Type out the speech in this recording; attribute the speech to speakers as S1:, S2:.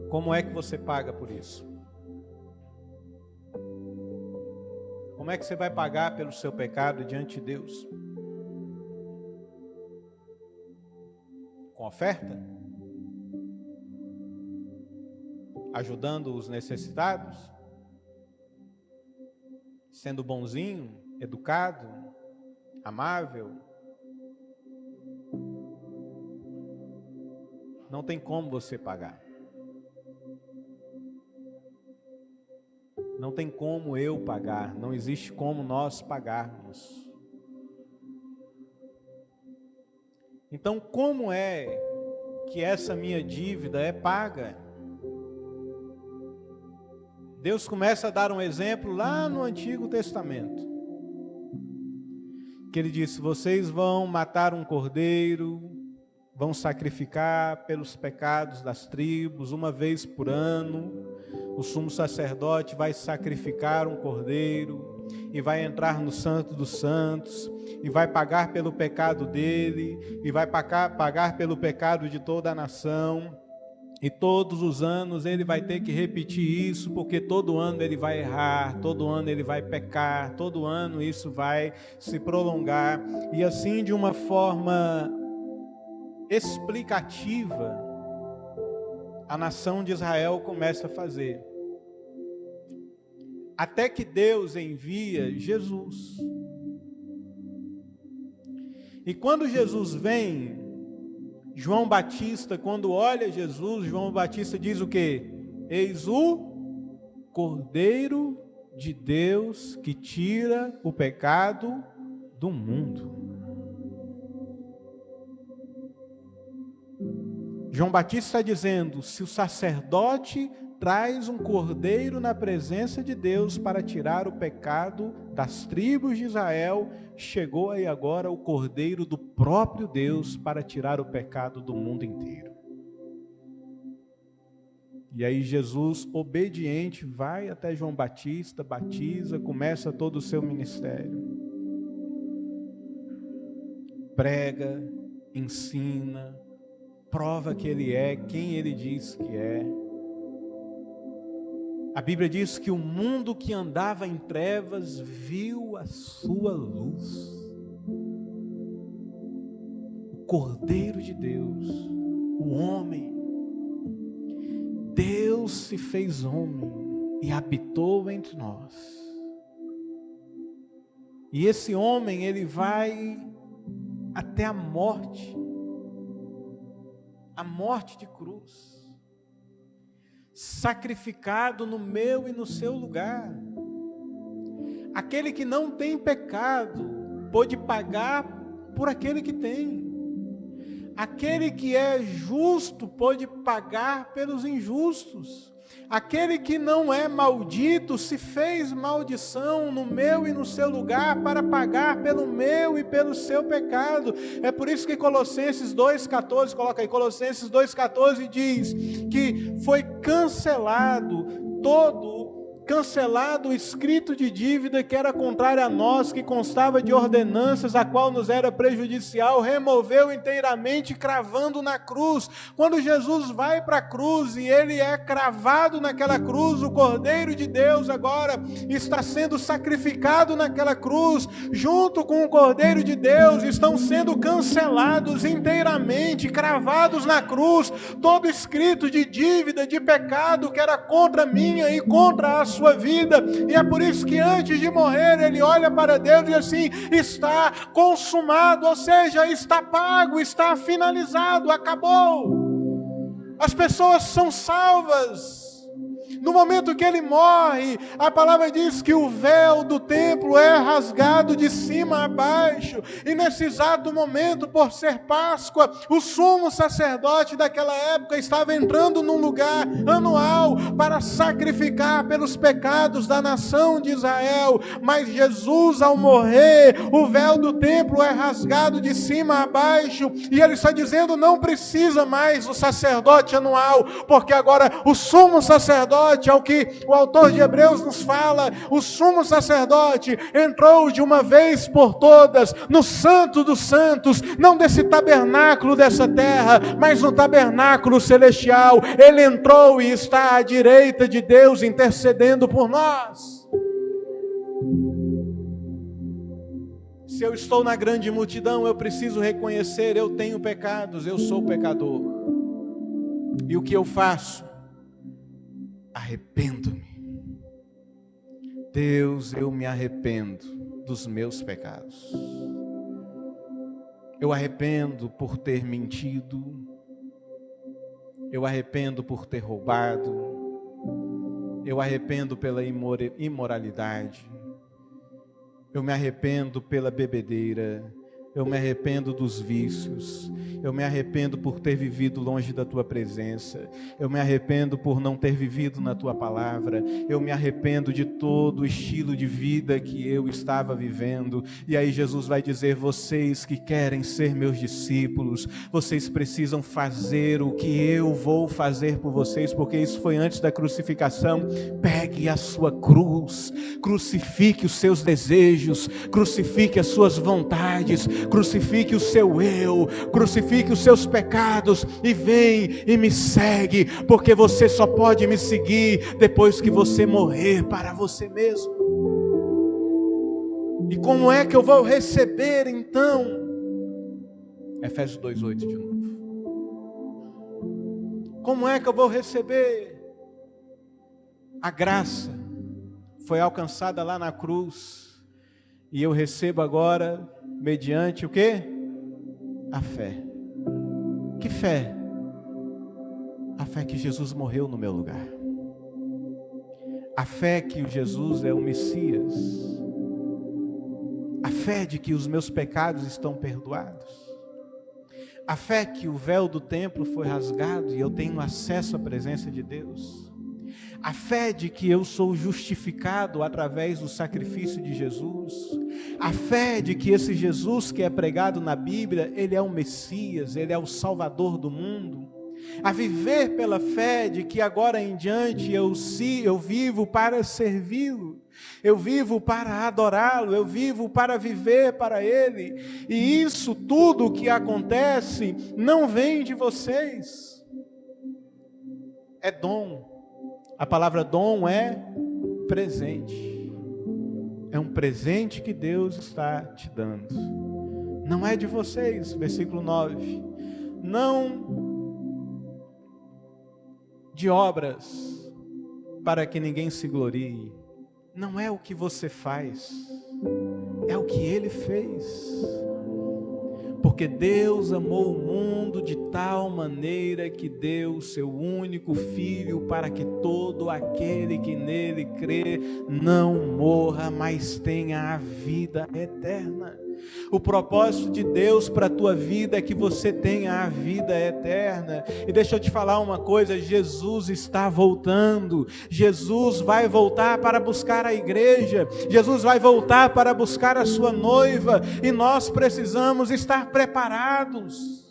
S1: Como é que você paga por isso? Como é que você vai pagar pelo seu pecado diante de Deus? Com oferta? Ajudando os necessitados? Sendo bonzinho, educado, amável? Não tem como você pagar. Não tem como eu pagar, não existe como nós pagarmos. Então, como é que essa minha dívida é paga? Deus começa a dar um exemplo lá no Antigo Testamento. Que ele disse: vocês vão matar um cordeiro, vão sacrificar pelos pecados das tribos, uma vez por ano. O sumo sacerdote vai sacrificar um cordeiro e vai entrar no Santo dos Santos e vai pagar pelo pecado dele e vai pagar pelo pecado de toda a nação. E todos os anos ele vai ter que repetir isso, porque todo ano ele vai errar, todo ano ele vai pecar, todo ano isso vai se prolongar. E assim, de uma forma explicativa, a nação de Israel começa a fazer. Até que Deus envia Jesus. E quando Jesus vem, João Batista, quando olha Jesus, João Batista diz o quê? Eis o Cordeiro de Deus que tira o pecado do mundo. João Batista está dizendo, se o sacerdote traz um cordeiro na presença de Deus para tirar o pecado das tribos de Israel, chegou aí agora o cordeiro do próprio Deus para tirar o pecado do mundo inteiro. E aí Jesus, obediente, vai até João Batista, batiza, começa todo o seu ministério. Prega, ensina, prova que ele é quem ele diz que é. A Bíblia diz que o mundo que andava em trevas viu a sua luz. O Cordeiro de Deus, o homem, Deus se fez homem e habitou entre nós. E esse homem, ele vai até a morte de cruz. Sacrificado no meu e no seu lugar. Aquele que não tem pecado pôde pagar por aquele que tem. Aquele que é justo pôde pagar pelos injustos. Aquele que não é maldito se fez maldição no meu e no seu lugar para pagar pelo meu e pelo seu pecado. É por isso que Colossenses 2,14, coloca aí, Colossenses 2,14 diz que foi cancelado o escrito de dívida que era contrário a nós, que constava de ordenanças, a qual nos era prejudicial, removeu inteiramente, cravando na cruz. Quando Jesus vai para a cruz e ele é cravado naquela cruz, o Cordeiro de Deus agora está sendo sacrificado naquela cruz, junto com o Cordeiro de Deus, estão sendo cancelados inteiramente, cravados na cruz, todo escrito de dívida, de pecado que era contra a minha e contra a sua vida. E é por isso que antes de morrer ele olha para Deus e diz assim: está consumado, ou seja, está pago, está finalizado, acabou. As pessoas são salvas. No momento que ele morre, a palavra diz que o véu do templo é rasgado de cima a baixo, e nesse exato momento, por ser Páscoa, o sumo sacerdote daquela época estava entrando num lugar anual para sacrificar pelos pecados da nação de Israel. Mas Jesus, ao morrer, o véu do templo é rasgado de cima a baixo, e ele está dizendo: não precisa mais o sacerdote anual, porque agora o sumo sacerdote sacerdote, ao que o autor de Hebreus nos fala, o sumo sacerdote entrou de uma vez por todas no Santo dos Santos, não desse tabernáculo dessa terra, mas no tabernáculo celestial. Ele entrou e está à direita de Deus intercedendo por nós. Se eu estou na grande multidão, eu preciso reconhecer: eu tenho pecados, eu sou pecador. E o que eu faço? Arrependo-me. Deus, eu me arrependo dos meus pecados. Eu arrependo por ter mentido. Eu arrependo por ter roubado. Eu arrependo pela imoralidade. Eu me arrependo pela bebedeira. Eu me arrependo dos vícios. Eu me arrependo por ter vivido longe da tua presença. Eu me arrependo por não ter vivido na tua palavra. Eu me arrependo de todo o estilo de vida que eu estava vivendo. E aí Jesus vai dizer: vocês que querem ser meus discípulos, vocês precisam fazer o que eu vou fazer por vocês, porque isso foi antes da crucificação. Pegue a sua cruz, crucifique os seus desejos, crucifique as suas vontades, crucifique o seu eu, crucifique os seus pecados e vem e me segue, porque você só pode me seguir depois que você morrer para você mesmo. E como é que eu vou receber então? Efésios 2:8 de novo. Como é que eu vou receber? A graça foi alcançada lá na cruz e eu recebo agora mediante o quê? A fé. Que fé? A fé que Jesus morreu no meu lugar. A fé que Jesus é o Messias. A fé de que os meus pecados estão perdoados. A fé que o véu do templo foi rasgado e eu tenho acesso à presença de Deus. A fé de que eu sou justificado através do sacrifício de Jesus. A fé de que esse Jesus que é pregado na Bíblia, ele é o Messias, ele é o Salvador do mundo. A viver pela fé de que agora em diante eu vivo para servi-lo. Eu vivo para adorá-lo, eu vivo para viver para Ele. E isso tudo que acontece não vem de vocês. É dom. A palavra dom é presente. É um presente que Deus está te dando. Não é de vocês, versículo 9. Não de obras, para que ninguém se glorie. Não é o que você faz, é o que Ele fez. Porque Deus amou o mundo de tal maneira que deu o seu único Filho, para que todo aquele que nele crê não morra, mas tenha a vida eterna. O propósito de Deus para a tua vida é que você tenha a vida eterna. E deixa eu te falar uma coisa: Jesus está voltando. Jesus vai voltar para buscar a igreja. Jesus vai voltar para buscar a sua noiva. E nós precisamos estar preparados.